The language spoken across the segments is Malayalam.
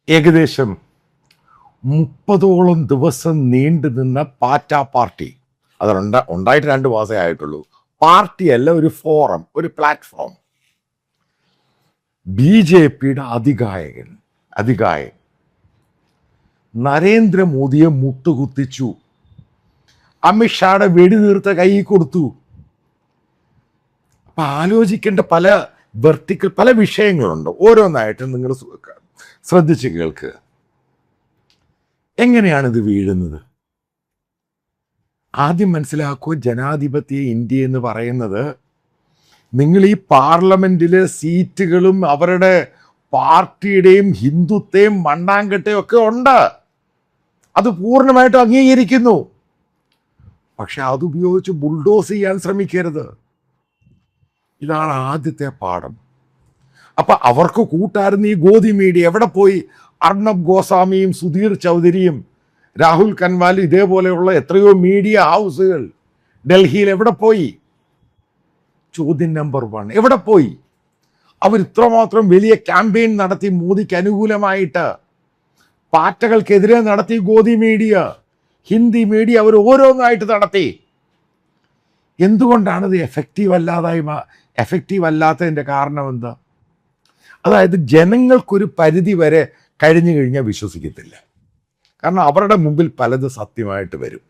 ഏകദേശം 30ഓളം ദിവസം നീണ്ടു നിന്ന പാറ്റ പാർട്ടി, അത് ഉണ്ടായിട്ട് 2 മാസമേ ആയിട്ടുള്ളൂ. പാർട്ടിയല്ല, ഒരു ഫോറം, ഒരു പ്ലാറ്റ്ഫോം. BJPയുടെ അതികായകൻ നരേന്ദ്രമോദിയെ മുട്ടുകുത്തിച്ചു. അമിത്ഷായുടെ വെടിനീർത്ത കൈ കൊടുത്തു. അപ്പൊ ആലോചിക്കേണ്ട പല വിഷയങ്ങളുണ്ട്. ഓരോന്നായിട്ട് നിങ്ങൾ ശ്രദ്ധിച്ച് കേൾക്കുക. എങ്ങനെയാണിത് വീഴുന്നത്? ആദ്യം മനസ്സിലാക്കൂ, ജനാധിപത്യ ഇന്ത്യ എന്ന് പറയുന്നത് നിങ്ങൾ ഈ പാർലമെന്റിലെ സീറ്റുകളും അവരുടെ പാർട്ടിയുടെയും ഹിന്ദുത്വയും മണ്ണാങ്കട്ടയും ഒക്കെ ഉണ്ട്. അത് പൂർണ്ണമായിട്ടും അംഗീകരിക്കുന്നു. പക്ഷെ അതുപയോഗിച്ച് ബുൾഡോസ് ചെയ്യാൻ ശ്രമിക്കരുത്. ഇതാണ് ആദ്യത്തെ പാഠം. അപ്പൊ അവർക്ക് കൂട്ടായിരുന്ന ഈ ഗോദി മീഡിയ എവിടെ പോയി? അർണബ് ഗോസ്വാമിയും സുധീർ ചൗധരിയും രാഹുൽ കൻവാലും ഇതേപോലെയുള്ള എത്രയോ മീഡിയ ഹൗസുകൾ ഡൽഹിയിൽ എവിടെ പോയി? ചോദ്യം നമ്പർ 1, എവിടെ പോയി? അവർ ഇത്രമാത്രം വലിയ ക്യാമ്പയിൻ നടത്തി മോദിക്ക് അനുകൂലമായിട്ട്, പാറ്റകൾക്കെതിരെ നടത്തി. ഗോദി മീഡിയ, ഹിന്ദി മീഡിയ അവർ ഓരോന്നായിട്ട് നടത്തി. എന്തുകൊണ്ടാണിത് എഫക്റ്റീവ് അല്ലാത്തതിൻ്റെ കാരണം എന്താ? അതായത് ജനങ്ങൾക്കൊരു പരിധി വരെ കഴിഞ്ഞു കഴിഞ്ഞാൽ വിശ്വസിക്കത്തില്ല. കാരണം അവരുടെ മുമ്പിൽ പലത് സത്യമായിട്ട് വരും.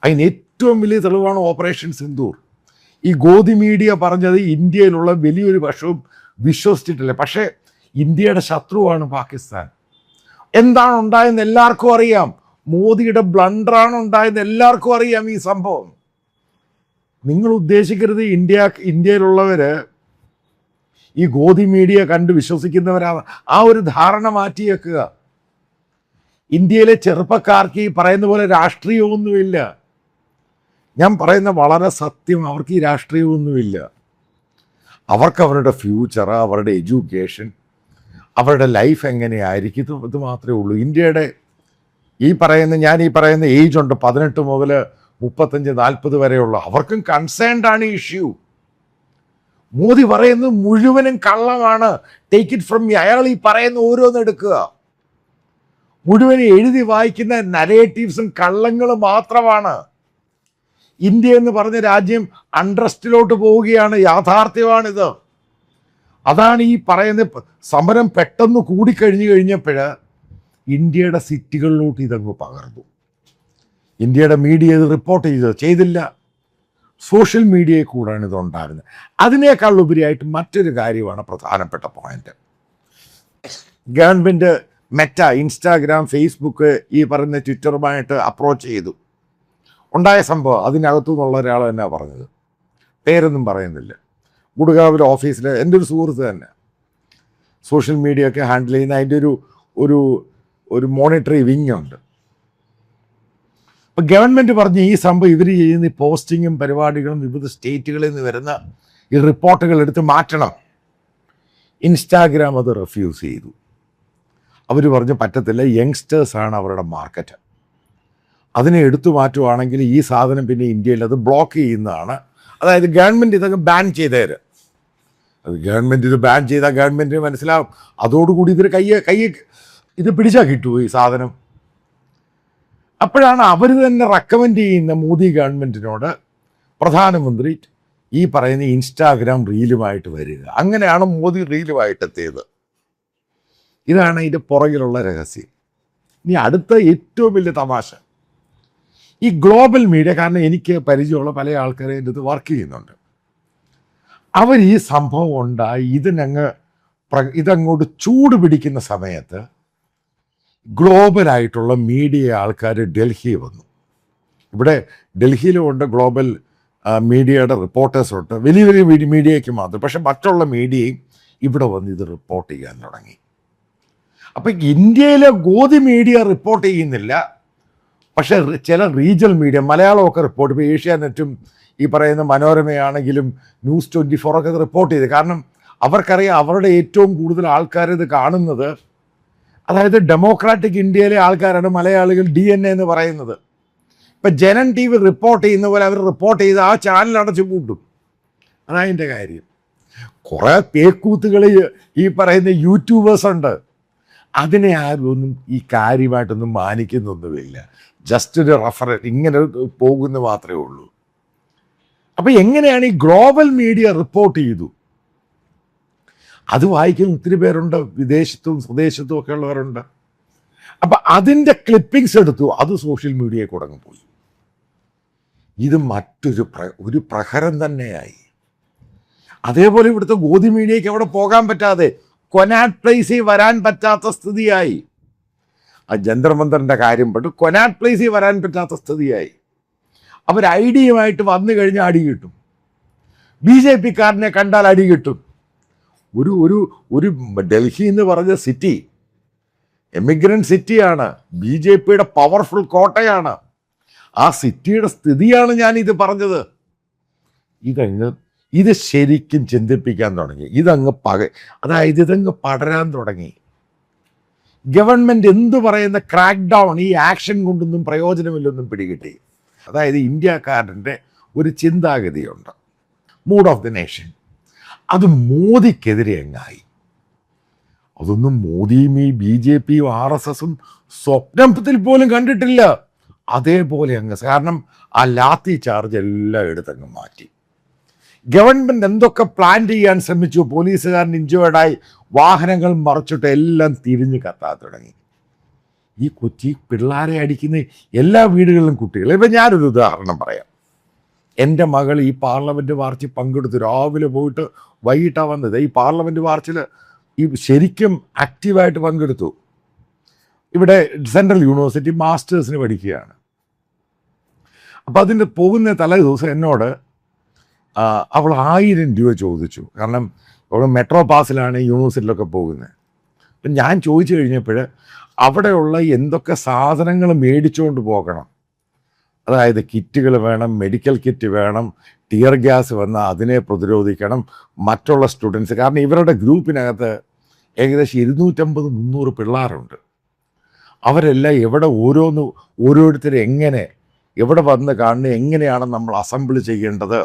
അതിന് ഏറ്റവും വലിയ തെളിവാണ് ഓപ്പറേഷൻ സിന്ദൂർ. ഈ ഗോദി മീഡിയ പറഞ്ഞത് ഇന്ത്യയിലുള്ള വലിയൊരു പക്ഷവും വിശ്വസിച്ചിട്ടില്ല. പക്ഷേ ഇന്ത്യയുടെ ശത്രുവാണ് പാകിസ്ഥാൻ. എന്താണ് ഉണ്ടായെന്ന് എല്ലാവർക്കും അറിയാം. മോദിയുടെ ബ്ലണ്ടറാണ് ഉണ്ടായെന്ന് എല്ലാവർക്കും അറിയാം. ഈ സംഭവം നിങ്ങൾ ഉദ്ദേശിക്കരുത് ഇന്ത്യയിലുള്ളവര് ഈ ഗോദി മീഡിയ കണ്ട് വിശ്വസിക്കുന്നവരാണ്. ആ ഒരു ധാരണ മാറ്റിയേക്കുക. ഇന്ത്യയിലെ ചെറുപ്പക്കാർക്ക് ഈ പറയുന്ന പോലെ രാഷ്ട്രീയമൊന്നുമില്ല. ഞാൻ പറയുന്ന വളരെ സത്യം. അവർക്ക് ഈ രാഷ്ട്രീയമൊന്നുമില്ല. അവർക്ക് അവരുടെ ഫ്യൂച്ചർ, അവരുടെ എഡ്യൂക്കേഷൻ, അവരുടെ ലൈഫ് എങ്ങനെയായിരിക്കും, ഇത് മാത്രമേ ഉള്ളൂ. ഇന്ത്യയുടെ ഞാൻ ഈ പറയുന്ന ഏജ് ഉണ്ട്, 18 മുതൽ 35-40 വരെയുള്ള, അവർക്കും കൺസേൺഡ് ആണ് ഇഷ്യൂ. മോദി പറയുന്നത് മുഴുവനും കള്ളമാണ്. Take it from me. അയാൾ ഈ പറയുന്ന ഓരോന്ന് എടുക്കുക. മുഴുവൻ എഴുതി വായിക്കുന്ന നരേറ്റീവ്സും കള്ളങ്ങളും മാത്രമാണ്. ഇന്ത്യ എന്ന് പറഞ്ഞ രാജ്യം അൺട്രസ്റ്റിലോട്ട് പോവുകയാണ്. യാഥാർത്ഥ്യമാണിത്. അതാണ് ഈ പറയുന്ന സമരം പെട്ടെന്ന് കഴിഞ്ഞപ്പോൾ ഇന്ത്യയുടെ സിറ്റികളിലോട്ട് ഇതങ്ങ് പകർന്നു. ഇന്ത്യയുടെ മീഡിയ ഇത് റിപ്പോർട്ട് ചെയ്തില്ല. സോഷ്യൽ മീഡിയയിൽ കൂടാണ് ഇതുണ്ടായിരുന്നത്. അതിനേക്കാൾ ഉപരിയായിട്ട് മറ്റൊരു കാര്യമാണ് പ്രധാനപ്പെട്ട point. Government Meta, Instagram, Facebook, ഈ പറയുന്ന ട്വിറ്ററുമായിട്ട് അപ്രോച്ച് ചെയ്തു. ഉണ്ടായ സംഭവം അതിനകത്തു നിന്നുള്ള ഒരാൾ തന്നെ പറഞ്ഞത്, പേരൊന്നും പറയുന്നില്ല. ഗുഡ്ഗാവിലെ ഓഫീസിൽ എൻ്റെ ഒരു സുഹൃത്ത് തന്നെ സോഷ്യൽ മീഡിയ ഒക്കെ ഹാൻഡിൽ ചെയ്യുന്ന അതിൻ്റെ ഒരു മോണിറ്ററി വിങ് ഉണ്ട്. അപ്പം ഗവൺമെൻറ് പറഞ്ഞ് ഈ സംഭവം ഇവർ ചെയ്യുന്ന ഈ പോസ്റ്റിങ്ങും പരിപാടികളും വിവിധ സ്റ്റേറ്റുകളിൽ നിന്ന് വരുന്ന ഈ റിപ്പോർട്ടുകൾ എടുത്ത് മാറ്റണം. ഇൻസ്റ്റാഗ്രാം അത് റെഫ്യൂസ് ചെയ്തു. അവർ പറഞ്ഞു പറ്റത്തില്ല, യങ്സ്റ്റേഴ്സാണ് അവരുടെ മാർക്കറ്റ്. അതിനെ എടുത്തു മാറ്റുവാണെങ്കിൽ ഈ സാധനം പിന്നെ ഇന്ത്യയിൽ അത് ബ്ലോക്ക് ചെയ്യുന്നതാണ്. അതായത് ഗവൺമെൻറ് ഇതൊക്കെ ബാൻ ചെയ്തേര്. അത് ഗവൺമെൻറ് ഇത് ബാൻ ചെയ്താൽ ഗവൺമെൻറ്റിന് മനസ്സിലാവും. അതോടുകൂടി ഇവർ കയ്യെ ഇത് പിടിച്ചാൽ കിട്ടുമോ ഈ സാധനം? അപ്പോഴാണ് അവർ തന്നെ റെക്കമെൻഡ് ചെയ്യുന്ന മോദി ഗവൺമെൻറ്റിനോട് പ്രധാനമന്ത്രി ഈ പറയുന്ന ഇൻസ്റ്റാഗ്രാം റീലുമായിട്ട് വരിക. അങ്ങനെയാണ് മോദി റീലുമായിട്ട് എത്തിയത്. ഇതാണ് ഇതിൻ്റെ പുറകിലുള്ള രഹസ്യം. ഇനി അടുത്ത ഏറ്റവും വലിയ തമാശ, ഈ ഗ്ലോബൽ മീഡിയ, കാരണം എനിക്ക് പരിചയമുള്ള പല ആൾക്കാരെ എൻ്റെ ഇത് വർക്ക് ചെയ്യുന്നുണ്ട്. അവർ ഈ സംഭവം ഉണ്ടായി ഇതങ്ങോട്ട് ചൂട് പിടിക്കുന്ന സമയത്ത് ഗ്ലോബലായിട്ടുള്ള മീഡിയ ആൾക്കാർ ഡൽഹി വന്നു. ഇവിടെ ഡൽഹിയിലുമുണ്ട് ഗ്ലോബൽ മീഡിയയുടെ റിപ്പോർട്ടേഴ്സുണ്ട്, വലിയ വലിയ മീഡിയയ്ക്ക് മാത്രം. പക്ഷെ മറ്റുള്ള മീഡിയയും ഇവിടെ വന്ന് ഇത് റിപ്പോർട്ട് ചെയ്യാൻ തുടങ്ങി. അപ്പം ഇന്ത്യയിലെ ഗോദി മീഡിയ റിപ്പോർട്ട് ചെയ്യുന്നില്ല, പക്ഷേ ചില റീജിയണൽ മീഡിയ, മലയാളമൊക്കെ റിപ്പോർട്ട്, ഇപ്പോൾ ഏഷ്യാനെറ്റും ഈ പറയുന്ന മനോരമയാണെങ്കിലും News 24 ഒക്കെ റിപ്പോർട്ട് ചെയ്ത്. കാരണം അവർക്കറിയാം അവരുടെ ഏറ്റവും കൂടുതൽ ആൾക്കാർ ഇത് കാണുന്നത്, അതായത് ഡെമോക്രാറ്റിക് ഇന്ത്യയിലെ ആൾക്കാരാണ് മലയാളികൾ, DNA എന്ന് പറയുന്നത്. ഇപ്പം ജനൻ TV റിപ്പോർട്ട് ചെയ്യുന്ന പോലെ അവർ റിപ്പോർട്ട് ചെയ്ത് ആ ചാനൽ അടച്ചു പൂട്ടും. അതതിൻ്റെ കാര്യം. കുറേ പേക്കൂത്തുകൾ ഈ പറയുന്ന യൂട്യൂബേഴ്സ് ഉണ്ട്. അതിനെ ആരും ഒന്നും ഈ കാര്യമായിട്ടൊന്നും മാനിക്കുന്നൊന്നുമില്ല. ജസ്റ്റ് ഒരു ഇങ്ങനെ പോകുന്ന മാത്രമേ ഉള്ളൂ. അപ്പം എങ്ങനെയാണ് ഈ ഗ്ലോബൽ മീഡിയ റിപ്പോർട്ട് ചെയ്തു, അത് വായിക്കുന്ന ഒത്തിരി പേരുണ്ട്, വിദേശത്തും സ്വദേശത്തും ഒക്കെ ഉള്ളവരുണ്ട്. അപ്പം അതിൻ്റെ ക്ലിപ്പിങ്സ് എടുത്തു, അത് സോഷ്യൽ മീഡിയയിൽ കൂടെ അങ്ങ് പോയി. ഇത് മറ്റൊരു ഒരു പ്രഹരം തന്നെയായി. അതേപോലെ ഇവിടുത്തെ ഗോധി മീഡിയയ്ക്ക് അവിടെ പോകാൻ പറ്റാതെ കൊനാട്ട് പ്ലേസിൽ വരാൻ പറ്റാത്ത സ്ഥിതിയായി. ആ ജന്തർ മന്ദറിൻ്റെ കാര്യം പെട്ടു, കൊനാട്ട് പ്ലേസിൽ വരാൻ പറ്റാത്ത സ്ഥിതിയായി. അവർ ഐഡിയുമായിട്ട് വന്നു കഴിഞ്ഞാൽ അടി കിട്ടും, BJP-കാരനെ കണ്ടാൽ അടി കിട്ടും. ഒരു ഒരു ഒരു ഡൽഹി എന്ന് പറഞ്ഞ സിറ്റി എമിഗ്രൻ്റ് സിറ്റിയാണ്, BJP-യുടെ പവർഫുൾ കോട്ടയാണ്. ആ സിറ്റിയുടെ സ്ഥിതിയാണ് ഞാൻ ഇത് പറഞ്ഞത്. ഇത് ശരിക്കും ചിന്തിപ്പിക്കാൻ തുടങ്ങി. അതായത് ഇതങ്ങ് പടരാൻ തുടങ്ങി. ഗവൺമെൻറ് എന്തു പറയുന്ന ക്രാക്ക് ഡൗൺ, ഈ ആക്ഷൻ കൊണ്ടൊന്നും പ്രയോജനമില്ലൊന്നും പിടികിട്ടി. അതായത് ഇന്ത്യക്കാരൻ്റെ ഒരു ചിന്താഗതിയുണ്ട്, മൂഡ് ഓഫ് ദി നേഷൻ. അത് മോദിക്കെതിരെ എങ്ങായി. അതൊന്നും മോദിയും ഈ BJP-യും RSSും സ്വപ്നത്തിൽ പോലും കണ്ടിട്ടില്ല. അതേപോലെ അങ്ങ്, കാരണം ആ ലാത്തി ചാർജ് എല്ലാം എടുത്തങ്ങ് മാറ്റി. ഗവൺമെൻറ് എന്തൊക്കെ പ്ലാൻ ചെയ്യാൻ ശ്രമിച്ചു, പോലീസുകാരൻ ഇഞ്ചേർഡായി, വാഹനങ്ങൾ മറച്ചിട്ട് എല്ലാം തിരിഞ്ഞ് കത്താൻ തുടങ്ങി. ഈ കൊച്ചി പിള്ളേരെ അടിക്കുന്ന എല്ലാ വീടുകളിലും കുട്ടികൾ. ഇപ്പം ഞാനൊരു ഉദാഹരണം പറയാം. എൻ്റെ മകൾ ഈ പാർലമെൻറ്റ് മാർച്ചിൽ പങ്കെടുത്തു. രാവിലെ പോയിട്ട് വൈകിട്ടാണ് വന്നത്. ഈ പാർലമെൻറ്റ് മാർച്ചിൽ ഈ ശരിക്കും ആക്റ്റീവായിട്ട് പങ്കെടുത്തു. ഇവിടെ സെൻട്രൽ യൂണിവേഴ്സിറ്റി മാസ്റ്റേഴ്സിന് പഠിക്കുകയാണ്. അപ്പോൾ അതിൻ്റെ പോകുന്ന തലേ ദിവസം എന്നോട് അവൾ 1000 രൂപ ചോദിച്ചു. കാരണം അവൾ മെട്രോ പാസിലാണ് യൂണിവേഴ്സിറ്റിയിലൊക്കെ പോകുന്നത്. അപ്പം ഞാൻ ചോദിച്ചു കഴിഞ്ഞപ്പോൾ അവിടെയുള്ള എന്തൊക്കെ സാധനങ്ങൾ മേടിച്ചുകൊണ്ട് പോകണം, അതായത് കിറ്റുകൾ വേണം, മെഡിക്കൽ കിറ്റ് വേണം, ടിയർ ഗ്യാസ് വന്നാൽ അതിനെ പ്രതിരോധിക്കണം, മറ്റുള്ള സ്റ്റുഡൻസ്, കാരണം ഇവരുടെ ഗ്രൂപ്പിനകത്ത് ഏകദേശം 250-300 പിള്ളേരുണ്ട്. അവരെല്ലാം എവിടെ ഓരോരുത്തരും എങ്ങനെ എവിടെ വന്ന് കാണുന്നത്, എങ്ങനെയാണ് നമ്മൾ അസംബിൾ ചെയ്യേണ്ടത്,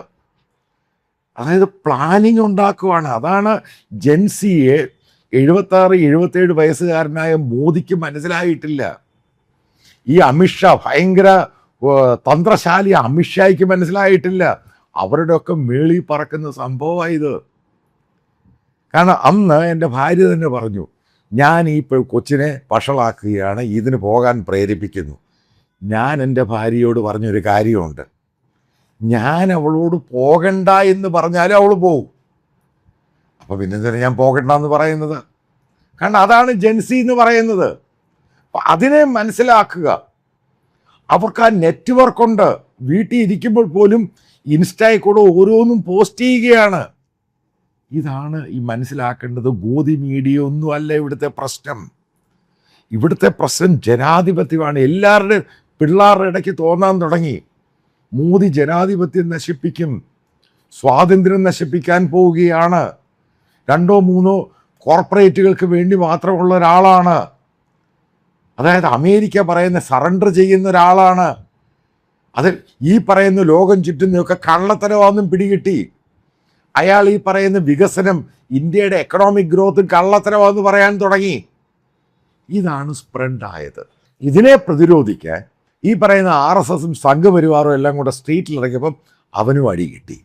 അതായത് പ്ലാനിങ് ഉണ്ടാക്കുവാണ്. അതാണ് ജെൻസിയെ 76-77 വയസ്സുകാരനായ മോദിക്ക് മനസ്സിലായിട്ടില്ല. ഈ അമിത്ഷാ, ഭയങ്കര തന്ത്രശാലി അമിത്ഷായ്ക്ക് മനസ്സിലായിട്ടില്ല. അവരുടെയൊക്കെ മേളിൽ പറക്കുന്ന സംഭവമായത്. കാരണം അന്ന് എൻ്റെ ഭാര്യ തന്നെ പറഞ്ഞു, ഞാൻ ഈ കൊച്ചിനെ വഷളാക്കുകയാണ്, ഇതിന് പോകാൻ പ്രേരിപ്പിക്കുന്നു. ഞാൻ എൻ്റെ ഭാര്യയോട് പറഞ്ഞൊരു കാര്യമുണ്ട്, ഞാൻ അവളോട് പോകണ്ട എന്ന് പറഞ്ഞാലും അവൾ പോവും. അപ്പോൾ പിന്നെന്തിനാണ് ഞാൻ പോകണ്ടെന്ന് പറയുന്നത്? കാരണം അതാണ് ജെൻസി എന്ന് പറയുന്നത്. അതിനെ മനസ്സിലാക്കുക. അവർക്ക് ആ നെറ്റ്വർക്കുണ്ട്. വീട്ടിൽ ഇരിക്കുമ്പോൾ പോലും ഇൻസ്റ്റയിൽ കൂടെ ഓരോന്നും പോസ്റ്റ് ചെയ്യുകയാണ്. ഇതാണ് ഈ മനസ്സിലാക്കേണ്ടത്. ഗോധി മീഡിയ ഒന്നും അല്ല ഇവിടുത്തെ പ്രശ്നം. ഇവിടുത്തെ പ്രശ്നം ജനാധിപത്യമാണ്. എല്ലാവരുടെയും പിള്ളേരുടെ ഇടയ്ക്ക് തോന്നാൻ തുടങ്ങി, മോദി ജനാധിപത്യം നശിപ്പിക്കും, സ്വാതന്ത്ര്യം നശിപ്പിക്കാൻ പോവുകയാണ്, 2-3 കോർപ്പറേറ്റുകൾക്ക് വേണ്ടി മാത്രമുള്ള ഒരാളാണ്. അതായത് അമേരിക്ക പറയുന്ന സറണ്ടർ ചെയ്യുന്ന ഒരാളാണ്. അത് ഈ പറയുന്ന ലോകം ചുറ്റുന്നതൊക്കെ കള്ളത്തരമാണെന്നും പിടികിട്ടി. അയാൾ ഈ പറയുന്ന വികസനം, ഇന്ത്യയുടെ എക്കണോമിക് ഗ്രോത്ത് കള്ളത്തരമാണെന്ന് പറയാൻ തുടങ്ങി. ഇതാണ് സ്പ്രെഡായത്. ഇതിനെ പ്രതിരോധിക്കാൻ ഈ പറയുന്ന RSSും സംഘപരിവാറും എല്ലാം കൂടെ സ്ട്രീറ്റിൽ ഇറങ്ങിയപ്പം അവനും അടി കിട്ടി.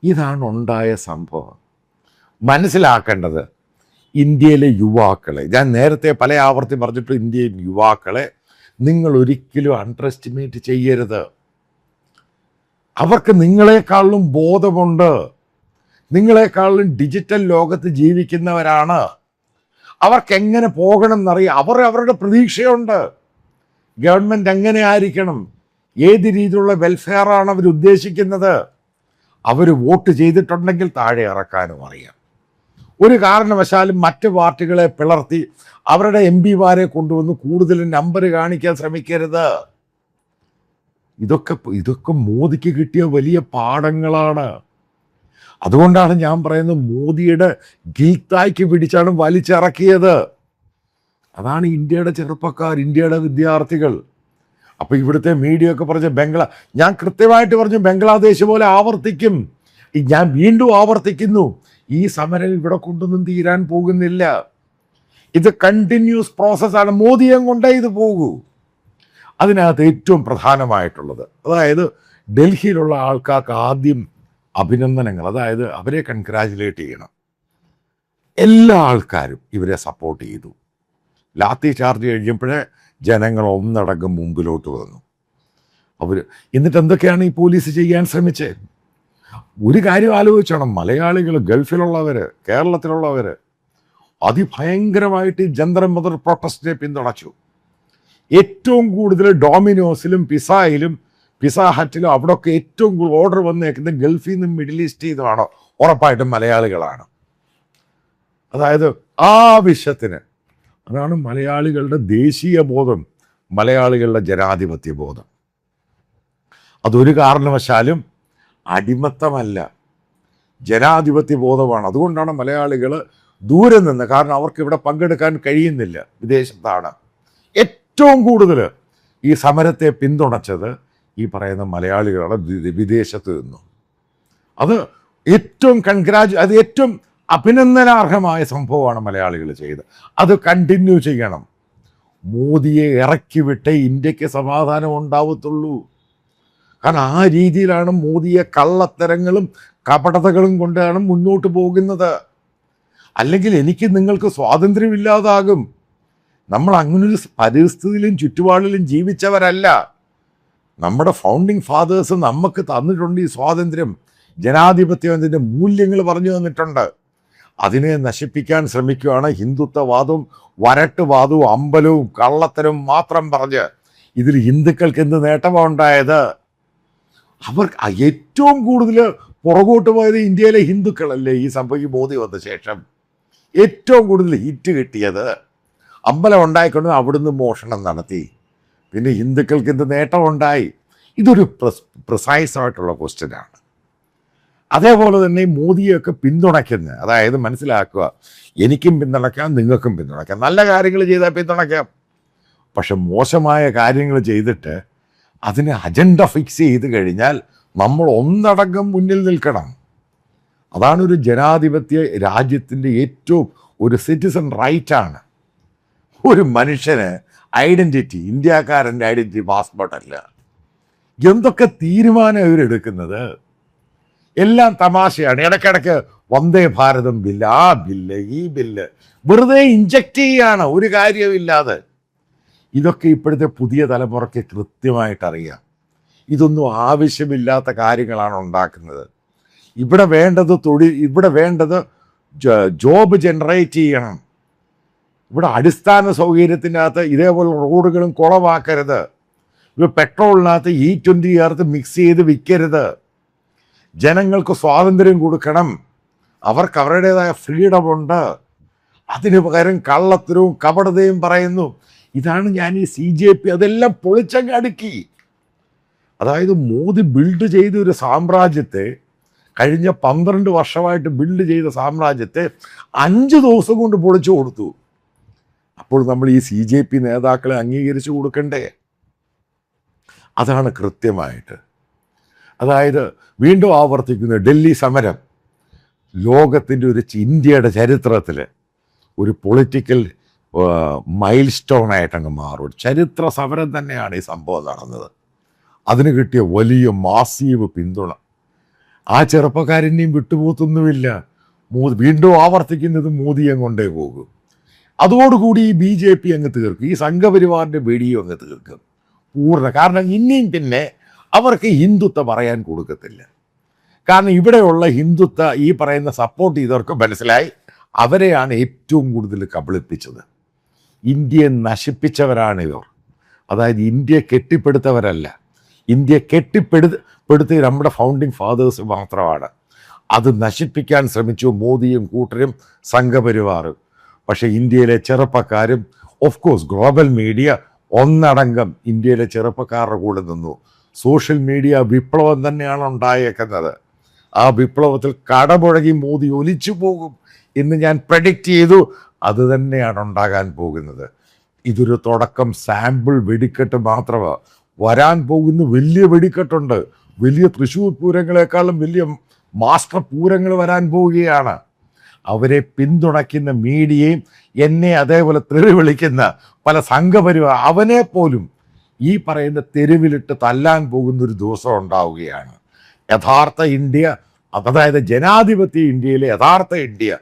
ഇതാണ് ഉണ്ടായ സംഭവം. മനസ്സിലാക്കേണ്ടത് ഇന്ത്യയിലെ യുവാക്കളെ, ഞാൻ നേരത്തെ പല ആവർത്തി പറഞ്ഞിട്ട്, ഇന്ത്യൻ യുവാക്കളെ നിങ്ങൾ ഒരിക്കലും അണ്ടർ എസ്റ്റിമേറ്റ് ചെയ്യരുത്. അവർക്ക് നിങ്ങളെക്കാളും ബോധമുണ്ട്, നിങ്ങളെക്കാളും ഡിജിറ്റൽ ലോകത്ത് ജീവിക്കുന്നവരാണ്. അവർക്ക് എങ്ങനെ പോകണം എന്നറിയാം. അവരുടെ പ്രതീക്ഷയുണ്ട്. ഗവൺമെൻറ് എങ്ങനെ ആയിരിക്കണം, ഏത് രീതിയിലുള്ള വെൽഫെയറാണ് അവർ ഉദ്ദേശിക്കുന്നത്. അവർ വോട്ട് ചെയ്തിട്ടുണ്ടെങ്കിൽ താഴെ ഇറക്കാനും അറിയാം. ഒരു കാരണവശാലും മറ്റ് പാർട്ടികളെ പിളർത്തി അവരുടെ MP-മാരെ കൊണ്ടുവന്ന് കൂടുതൽ നമ്പർ കാണിക്കാൻ ശ്രമിക്കരുത്. ഇതൊക്കെ മോദിക്ക് കിട്ടിയ വലിയ പാഠങ്ങളാണ്. അതുകൊണ്ടാണ് ഞാൻ പറയുന്നത്, മോദിയുടെ ഗീത്തായ്ക്ക് പിടിച്ചാണ് വലിച്ചിറക്കിയത്. അതാണ് ഇന്ത്യയുടെ ചെറുപ്പക്കാർ, ഇന്ത്യയുടെ വിദ്യാർത്ഥികൾ. അപ്പോൾ ഇവിടുത്തെ മീഡിയ ഒക്കെ പറഞ്ഞ് ഞാൻ കൃത്യമായിട്ട് പറഞ്ഞു, ബംഗ്ലാദേശ് പോലെ ആവർത്തിക്കും. ഞാൻ വീണ്ടും ആവർത്തിക്കുന്നു, ഈ സമരം ഇവിടെ കൊണ്ടൊന്നും തീരാൻ പോകുന്നില്ല. ഇത് കണ്ടിന്യൂസ് പ്രോസസ്സാണ്. മോദിയെ കൊണ്ടേ ഇത് പോകൂ. അതിനകത്ത് ഏറ്റവും പ്രധാനമായിട്ടുള്ളത്, അതായത് ഡൽഹിയിലുള്ള ആൾക്കാർക്ക് ആദ്യം അഭിനന്ദനങ്ങൾ, അതായത് അവരെ കൺഗ്രാജുലേറ്റ് ചെയ്യണം. എല്ലാ ആൾക്കാരും ഇവരെ സപ്പോർട്ട് ചെയ്തു. ലാത്തി ചാർജ് കഴിയുമ്പോഴേ ജനങ്ങൾ ഒന്നടങ്കം മുമ്പിലോട്ട് വന്നു. എന്നിട്ട് എന്തൊക്കെയാണ് ഈ പോലീസ് ചെയ്യാൻ ശ്രമിച്ചത്? ഒരു കാര്യം ആലോചിച്ചോണം, മലയാളികൾ, ഗൾഫിലുള്ളവർ, കേരളത്തിലുള്ളവർ അതിഭയങ്കരമായിട്ട് ജന്തർ മന്ദർ പ്രൊട്ടസ്റ്റിനെ പിന്തുണച്ചു. ഏറ്റവും കൂടുതൽ ഡോമിനോസിലും പിസ ഹറ്റിലും അവിടെയൊക്കെ ഏറ്റവും കൂടുതൽ ഓർഡർ വന്നേക്കുന്നത് ഗൾഫിൽ നിന്നും മിഡിൽ ഈസ്റ്റിൽ നിന്നുമാണോ? ഉറപ്പായിട്ടും മലയാളികളാണ്. അതായത് ആവശ്യത്തിന്. അതാണ് മലയാളികളുടെ ദേശീയ ബോധം, മലയാളികളുടെ ജനാധിപത്യ ബോധം. അതൊരു കാരണവശാലും അടിമത്തമല്ല, ജനാധിപത്യ ബോധമാണ്. അതുകൊണ്ടാണ് മലയാളികൾ ദൂരെ നിന്ന്, കാരണം അവർക്ക് ഇവിടെ പങ്കെടുക്കാൻ കഴിയുന്നില്ല, വിദേശത്താണ്. ഏറ്റവും കൂടുതൽ ഈ സമരത്തെ പിന്തുണച്ചത് ഈ പറയുന്ന മലയാളികളാണ് വിദേശത്ത് നിന്നും. അത് ഏറ്റവും അഭിനന്ദനാർഹമായ സംഭവമാണ് മലയാളികൾ ചെയ്തത്. അത് കണ്ടിന്യൂ ചെയ്യണം. മോദിയെ ഇറക്കി വിട്ടേ ഇന്ത്യക്ക് സമാധാനം ഉണ്ടാവത്തുള്ളൂ. കാരണം ആ രീതിയിലാണ് മോദിയെ കള്ളത്തരങ്ങളും കപടതകളും കൊണ്ടാണ് മുന്നോട്ട് പോകുന്നത്. അല്ലെങ്കിൽ എനിക്ക് നിങ്ങൾക്ക് സ്വാതന്ത്ര്യമില്ലാതാകും. നമ്മൾ അങ്ങനൊരു പരിസ്ഥിതിയിലും ചുറ്റുപാടിലും ജീവിച്ചവരല്ല. നമ്മുടെ ഫൗണ്ടിങ് ഫാദേഴ്സ് നമുക്ക് തന്നിട്ടുണ്ട് ഈ സ്വാതന്ത്ര്യം. ജനാധിപത്യത്തിൻ്റെ മൂല്യങ്ങൾ പറഞ്ഞു തന്നിട്ടുണ്ട്. അതിനെ നശിപ്പിക്കാൻ ശ്രമിക്കുകയാണ് ഹിന്ദുത്വവാദവും വരട്ടുവാദവും അമ്പലവും കള്ളത്തരവും മാത്രം പറഞ്ഞ്. ഇതിൽ ഹിന്ദുക്കൾക്ക് എന്ത് നേട്ടമാണ് ഉണ്ടായത്? ഏറ്റവും കൂടുതൽ പുറകോട്ട് പോയത് ഇന്ത്യയിലെ ഹിന്ദുക്കളല്ലേ ഈ സംഭവം മോദി വന്ന ശേഷം. ഏറ്റവും കൂടുതൽ ഹിറ്റ് കിട്ടിയത് അമ്പലം ഉണ്ടായിക്കൊണ്ട് അവിടുന്ന് മോഷണം നടത്തി. പിന്നെ ഹിന്ദുക്കൾക്ക് എന്ത് നേട്ടമുണ്ടായി? ഇതൊരു പ്രിസൈസായിട്ടുള്ള ക്വസ്റ്റ്യനാണ്. അതേപോലെ തന്നെ മോദിയൊക്കെ പിന്തുണയ്ക്കുന്നത്, അതായത് മനസ്സിലാക്കുക, എനിക്കും പിന്തുണയ്ക്കാം, നിങ്ങൾക്കും പിന്തുണയ്ക്കാം. നല്ല കാര്യങ്ങൾ ചെയ്താൽ പിന്തുണയ്ക്കാം. പക്ഷെ മോശമായ കാര്യങ്ങൾ ചെയ്തിട്ട് അതിന് അജണ്ട ഫിക്സ് ചെയ്ത് കഴിഞ്ഞാൽ നമ്മൾ ഒന്നടങ്കം മുന്നിൽ നിൽക്കണം. അതാണ് ഒരു ജനാധിപത്യ രാജ്യത്തിൻ്റെ ഏറ്റവും ഒരു സിറ്റിസൺ റൈറ്റാണ്. ഒരു മനുഷ്യന് ഐഡൻറ്റിറ്റി, ഇന്ത്യക്കാരൻ്റെ ഐഡൻറ്റിറ്റി പാസ്പോർട്ടല്ല. എന്തൊക്കെ തീരുമാനം ഇവരെടുക്കുന്നത് എല്ലാം തമാശയാണ്. ഇടയ്ക്കിടയ്ക്ക് വന്ദേ ഭാരതം ബില്ല്, ആ ബില്ല്, ഈ ബില്ല് വെറുതെ ഇഞ്ചക്റ്റ് ചെയ്യാണ് ഒരു കാര്യമില്ലാതെ. ഇതൊക്കെ ഇപ്പോഴത്തെ പുതിയ തലമുറയ്ക്ക് കൃത്യമായിട്ടറിയാം. ഇതൊന്നും ആവശ്യമില്ലാത്ത കാര്യങ്ങളാണ് ഉണ്ടാക്കുന്നത്. ഇവിടെ വേണ്ടത് ഇവിടെ വേണ്ടത് ജോബ് ജനറേറ്റ് ചെയ്യണം. ഇവിടെ അടിസ്ഥാന സൗകര്യത്തിനകത്ത് ഇതേപോലെ റോഡുകളും കുളമാക്കരുത്. ഇപ്പോൾ പെട്രോളിനകത്ത് E20 ചേർത്ത് മിക്സ് ചെയ്ത് വിൽക്കരുത്. ജനങ്ങൾക്ക് സ്വാതന്ത്ര്യം കൊടുക്കണം. അവർക്ക് അവരുടേതായ ഫ്രീഡമുണ്ട്. അതിന് പകരം കള്ളത്തരവും കപടതയും പറയുന്നു. ഇതാണ് ഞാൻ ഈ CJP അതെല്ലാം പൊളിച്ചങ്ങ് അടുക്കി. അതായത് മോദി ബിൽഡ് ചെയ്ത ഒരു സാമ്രാജ്യത്തെ, കഴിഞ്ഞ 12 വർഷമായിട്ട് ബിൽഡ് ചെയ്ത സാമ്രാജ്യത്തെ 5 ദിവസം കൊണ്ട് പൊളിച്ചു കൊടുത്തു. അപ്പോൾ നമ്മൾ ഈ CJP നേതാക്കളെ അംഗീകരിച്ചു കൊടുക്കണ്ടേ? അതാണ് കൃത്യമായിട്ട്. അതായത് വീണ്ടും ആവർത്തിക്കുന്ന ഡൽഹി സമരം ലോകത്തിൻ്റെ ഇന്ത്യയുടെ ചരിത്രത്തിൽ ഒരു പൊളിറ്റിക്കൽ മൈൽ സ്റ്റോൺ ആയിട്ടങ്ങ് മാറും. ചരിത്ര സമരം തന്നെയാണ് ഈ സംഭവം നടന്നത്. അതിന് കിട്ടിയ വലിയ മാസീവ് പിന്തുണ ആ ചെറുപ്പക്കാരനെയും വിട്ടുപോത്തൊന്നുമില്ല. വീണ്ടും ആവർത്തിക്കുന്നത് മോദിയെ കൊണ്ടേ പോകും. അതോടുകൂടി ഈ BJP അങ്ങ് തീർക്കും. ഈ സംഘപരിവാറിൻ്റെ വെടിയും അങ്ങ് തീർക്കും പൂർണ്ണ. കാരണം ഇനിയും പിന്നെ അവർക്ക് ഹിന്ദുത്വം പറയാൻ കൊടുക്കത്തില്ല. കാരണം ഇവിടെയുള്ള ഹിന്ദുത്വ ഈ പറയുന്ന സപ്പോർട്ട് ചെയ്തവർക്ക് മനസ്സിലായി അവരെയാണ് ഏറ്റവും കൂടുതൽ കബളിപ്പിച്ചത്. ഇന്ത്യയെ നശിപ്പിച്ചവരാണ് ഇവർ. അതായത് ഇന്ത്യയെ കെട്ടിപ്പടുത്തവരല്ല. ഇന്ത്യയെ കെട്ടിപ്പടുത്തിയ നമ്മുടെ ഫൗണ്ടിങ് ഫാദേഴ്സ് മാത്രമാണ്. അത് നശിപ്പിക്കാൻ ശ്രമിച്ചു മോദിയും കൂട്ടരും സംഘപരിവാറും. പക്ഷേ ഇന്ത്യയിലെ ചെറുപ്പക്കാരും ഓഫ് കോഴ്സ് ഗ്ലോബൽ മീഡിയ ഒന്നടങ്കം ഇന്ത്യയിലെ ചെറുപ്പക്കാരുടെ കൂടെ നിന്നു. സോഷ്യൽ മീഡിയ വിപ്ലവം തന്നെയാണ് ഉണ്ടായേക്കുന്നത്. ആ വിപ്ലവത്തിൽ കടപുഴകി മോദി ഒലിച്ചു പോകും എന്ന് ഞാൻ പ്രഡിക്റ്റ് ചെയ്തു. അത് തന്നെയാണ് ഉണ്ടാകാൻ പോകുന്നത്. ഇതൊരു തുടക്കം, സാമ്പിൾ വെടിക്കെട്ട് മാത്രമാണ്. വരാൻ പോകുന്ന വലിയ വെടിക്കെട്ടുണ്ട്. വലിയ തൃശ്ശൂർ പൂരങ്ങളെക്കാളും വലിയ മാസ്റ്റർ പൂരങ്ങൾ വരാൻ പോവുകയാണ്. അവരെ പിന്തുണയ്ക്കുന്ന മീഡിയയും എന്നെ അതേപോലെ തെറി വിളിക്കുന്ന പല സംഘപരിവാർ അവനെ പോലും ഈ പറയുന്ന തെരുവിലിട്ട് തല്ലാൻ പോകുന്നൊരു ദിവസം ഉണ്ടാവുകയാണ്. യഥാർത്ഥ ഇന്ത്യ, അതായത് ജനാധിപത്യ ഇന്ത്യയിലെ യഥാർത്ഥ ഇന്ത്യ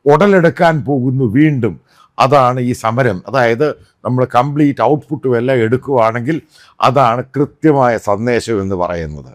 ഉടലെടുക്കാൻ പോകുന്നു വീണ്ടും. അതാണ് ഈ സമരം. അതായത് നമ്മൾ കംപ്ലീറ്റ് ഔട്ട്പുട്ടും എല്ലാം എടുക്കുകയാണെങ്കിൽ അതാണ് കൃത്യമായ സന്ദേശം എന്ന് പറയുന്നത്.